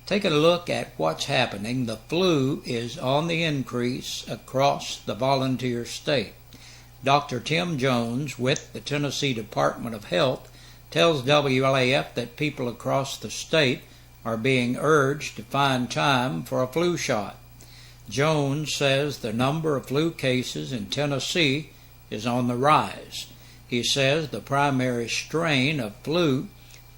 Taking a look at what's happening, the flu is on the increase across the volunteer state. Dr. Tim Jones with the Tennessee Department of Health tells WLAF that people across the state are being urged to find time for a flu shot. Jones says the number of flu cases in Tennessee is on the rise. He says the primary strain of flu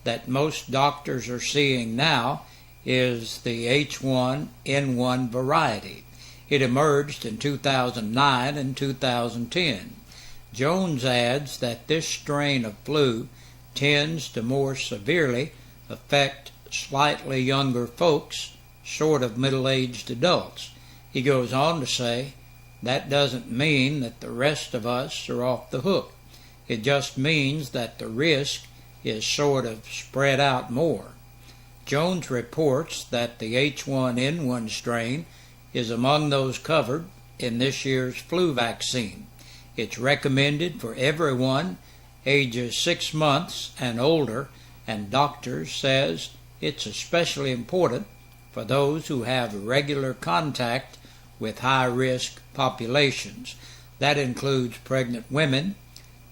that most doctors are seeing now is the H1N1 variety. It emerged in 2009 and 2010. Jones adds that this strain of flu tends to more severely affect slightly younger folks, short of middle-aged adults. He goes on to say, that doesn't mean that the rest of us are off the hook. It just means that the risk is sort of spread out more. Jones reports that the H1N1 strain is among those covered in this year's flu vaccine. It's recommended for everyone ages 6 months and older, and doctors says it's especially important for those who have regular contact with high-risk populations. That includes pregnant women,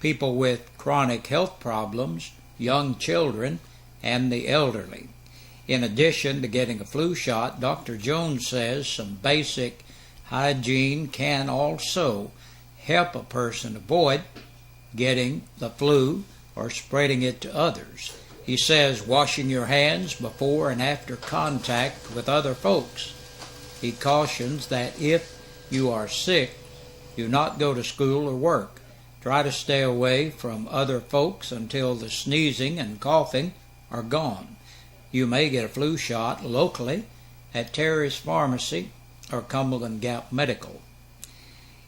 people with chronic health problems, young children, and the elderly. In addition to getting a flu shot, Dr. Jones says some basic hygiene can also help a person avoid getting the flu or spreading it to others. He says washing your hands before and after contact with other folks. He cautions that if you are sick, do not go to school or work. Try to stay away from other folks until the sneezing and coughing are gone. You may get a flu shot locally at Terry's Pharmacy or Cumberland Gap Medical.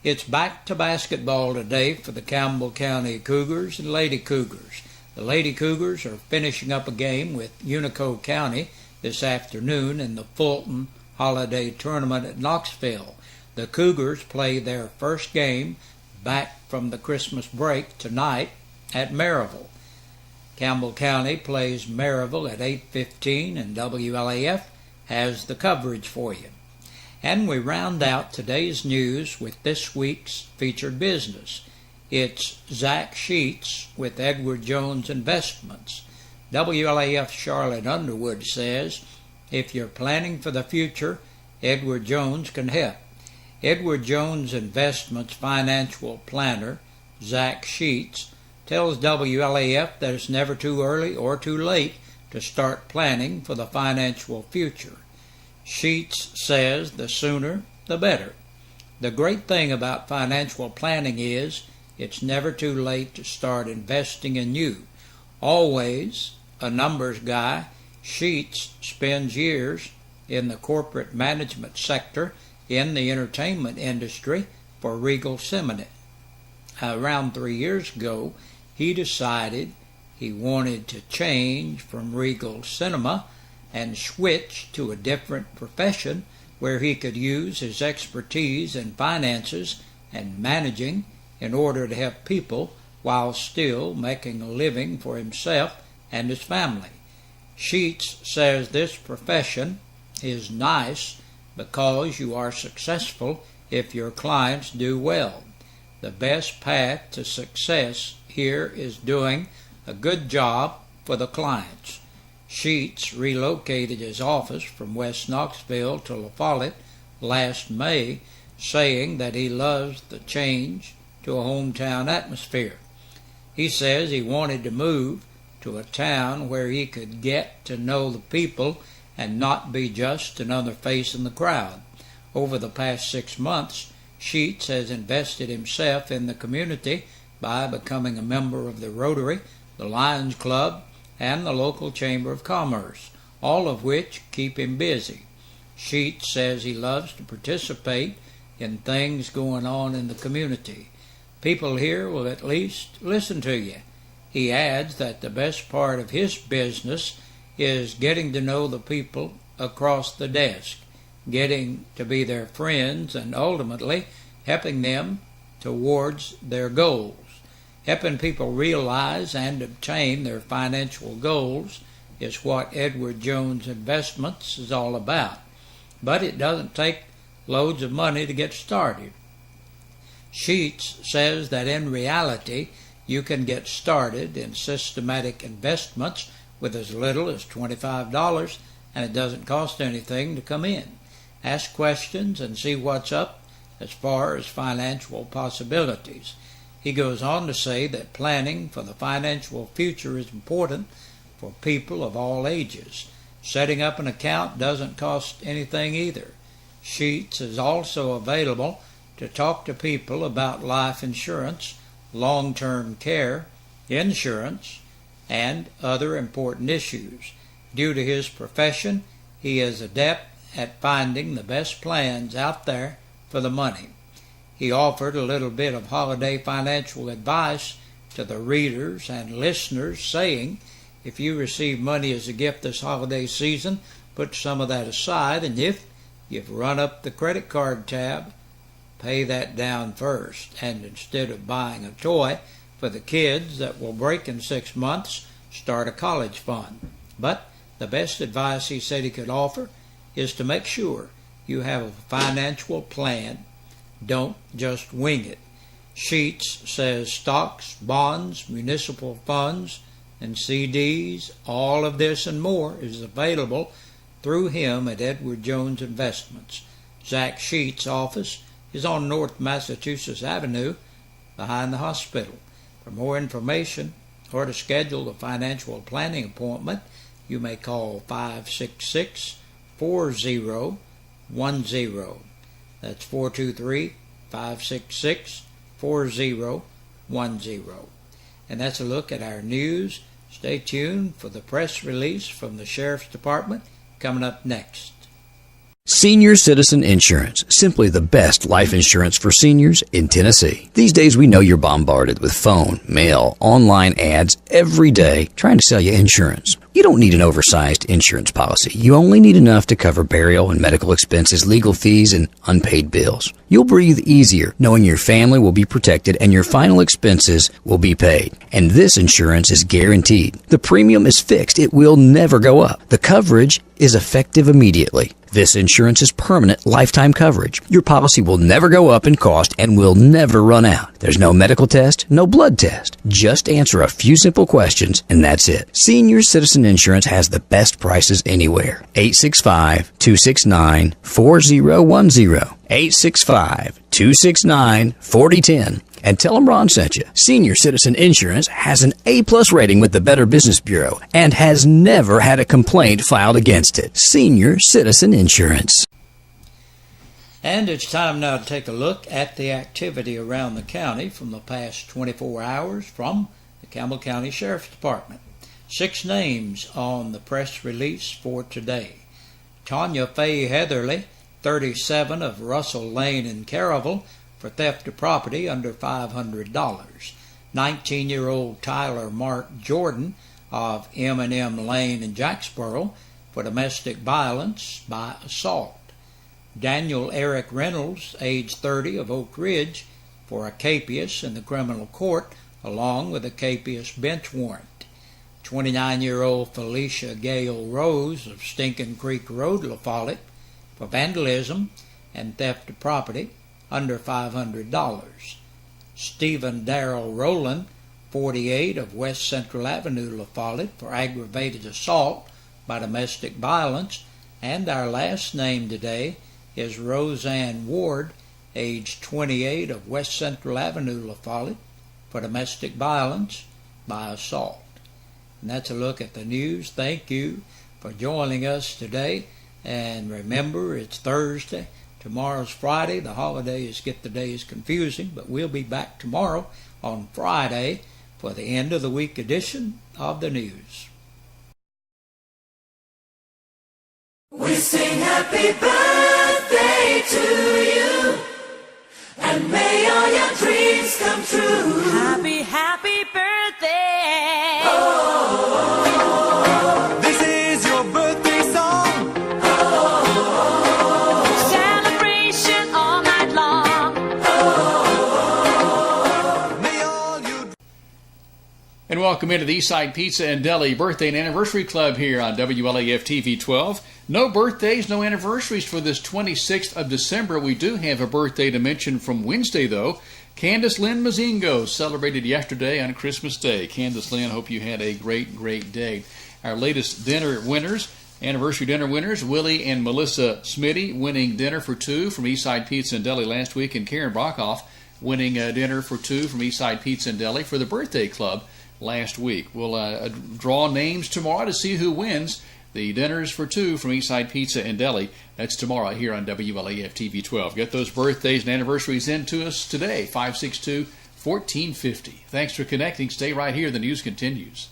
It's back to basketball today for the Campbell County Cougars and Lady Cougars. The Lady Cougars are finishing up a game with Unico County this afternoon in the Fulton Holiday Tournament at Knoxville. The Cougars play their first game back from the Christmas break tonight at Maryville. Campbell County plays Maryville at 8:15, and WLAF has the coverage for you. And we round out today's news with this week's featured business. It's Zach Sheets with Edward Jones Investments. WLAF Charlotte Underwood says, if you're planning for the future, Edward Jones can help. Edward Jones Investments financial planner, Zach Sheets, tells WLAF that it's never too early or too late to start planning for the financial future. Sheets says the sooner the better. The great thing about financial planning is it's never too late to start investing in you. Always a numbers guy, Sheets spends years in the corporate management sector in the entertainment industry for Regal Cinema. Around 3 years ago, he decided he wanted to change from Regal Cinema and switch to a different profession where he could use his expertise in finances and managing in order to help people while still making a living for himself and his family. Sheets says this profession is nice because you are successful if your clients do well. The best path to success here is doing a good job for the clients. Sheets relocated his office from West Knoxville to La Follette last May, saying that he loves the change to a hometown atmosphere. He says he wanted to move to a town where he could get to know the people and not be just another face in the crowd. Over the past 6 months, Sheets has invested himself in the community by becoming a member of the Rotary, the Lions Club, and the local Chamber of Commerce, all of which keep him busy. Sheets says he loves to participate in things going on in the community. People here will at least listen to you. He adds that the best part of his business is getting to know the people across the desk, getting to be their friends, and ultimately helping them towards their goals. Helping people realize and obtain their financial goals is what Edward Jones Investments is all about. But it doesn't take loads of money to get started. Sheets says that in reality, you can get started in systematic investments with as little as $25, and it doesn't cost anything to come in. Ask questions and see what's up as far as financial possibilities. He goes on to say that planning for the financial future is important for people of all ages. Setting up an account doesn't cost anything either. Sheets is also available to talk to people about life insurance, long-term care, insurance, and other important issues. Due to his profession, he is adept at finding the best plans out there for the money. He offered a little bit of holiday financial advice to the readers and listeners, saying, if you receive money as a gift this holiday season, put some of that aside, and if you've run up the credit card tab, pay that down first, and instead of buying a toy for the kids that will break in 6 months, start a college fund. But the best advice he said he could offer is to make sure you have a financial plan. Don't just wing it. Sheets says stocks, bonds, municipal funds, and CDs, all of this and more is available through him at Edward Jones Investments. Zach Sheets' office is on North Massachusetts Avenue behind the hospital. For more information or to schedule a financial planning appointment, you may call 566-4010. That's 423-566-4010. And that's a look at our news. Stay tuned for the press release from the Sheriff's Department coming up next. Senior Citizen Insurance, simply the best life insurance for seniors in Tennessee. These days we know you're bombarded with phone, mail, online ads every day trying to sell you insurance. You don't need an oversized insurance policy. You only need enough to cover burial and medical expenses, legal fees, and unpaid bills. You'll breathe easier knowing your family will be protected and your final expenses will be paid. And this insurance is guaranteed. The premium is fixed. It will never go up. The coverage is effective immediately. This insurance is permanent lifetime coverage. Your policy will never go up in cost and will never run out. There's no medical test, no blood test. Just answer a few simple questions and that's it. Senior Citizen Insurance has the best prices anywhere. 865-269-4010. 865-269-4010. And tell them Ron sent you. Senior Citizen Insurance has an A+ rating with the Better Business Bureau and has never had a complaint filed against it. Senior Citizen Insurance. And it's time now to take a look at the activity around the county from the past 24 hours from the Campbell County Sheriff's Department. 6 names on the press release for today. Tanya Faye Heatherly, 37 of Russell Lane in Caryville, for theft of property under $500. 19-year-old Tyler Mark Jordan of M&M Lane in Jacksboro for domestic violence by assault. Daniel Eric Reynolds, age 30, of Oak Ridge, for a capias in the criminal court along with a capias bench warrant. 29-year-old Felicia Gale Rose of Stinking Creek Road, La Follette, for vandalism and theft of property under $500. Stephen Darrell Rowland, 48, of West Central Avenue, La Follette, for aggravated assault by domestic violence. And our last name today is Roseanne Ward, age 28, of West Central Avenue, La Follette, for domestic violence by assault. And that's a look at the news. Thank you for joining us today. And remember, it's Thursday. Tomorrow's Friday. The holidays get the days confusing, but we'll be back tomorrow on Friday for the end of the week edition of the news. We sing happy birthday to you, and may all your dreams come true. Happy, happy birthday. Oh, this is your birthday song. Celebration all night long. Oh, May all you And welcome Welcome into the Eastside Pizza and Deli Birthday and Anniversary Club here on WLAF TV 12. No birthdays, no anniversaries for this 26th of December. We do have a birthday to mention from Wednesday, though. Candace Lynn Mazingo celebrated yesterday on Christmas Day. Candace Lynn, hope you had a great day. Our latest dinner winners, anniversary dinner winners, Willie and Melissa Smitty winning dinner for two from Eastside Pizza and Deli last week, and Karen Brockhoff winning dinner for two from Eastside Pizza and Deli for the birthday club last week. We'll draw names tomorrow to see who wins the dinners for two from Eastside Pizza and Deli. That's tomorrow here on WLAF TV 12. Get those birthdays and anniversaries in to us today, 562-1450. Thanks for connecting. Stay right here. The news continues.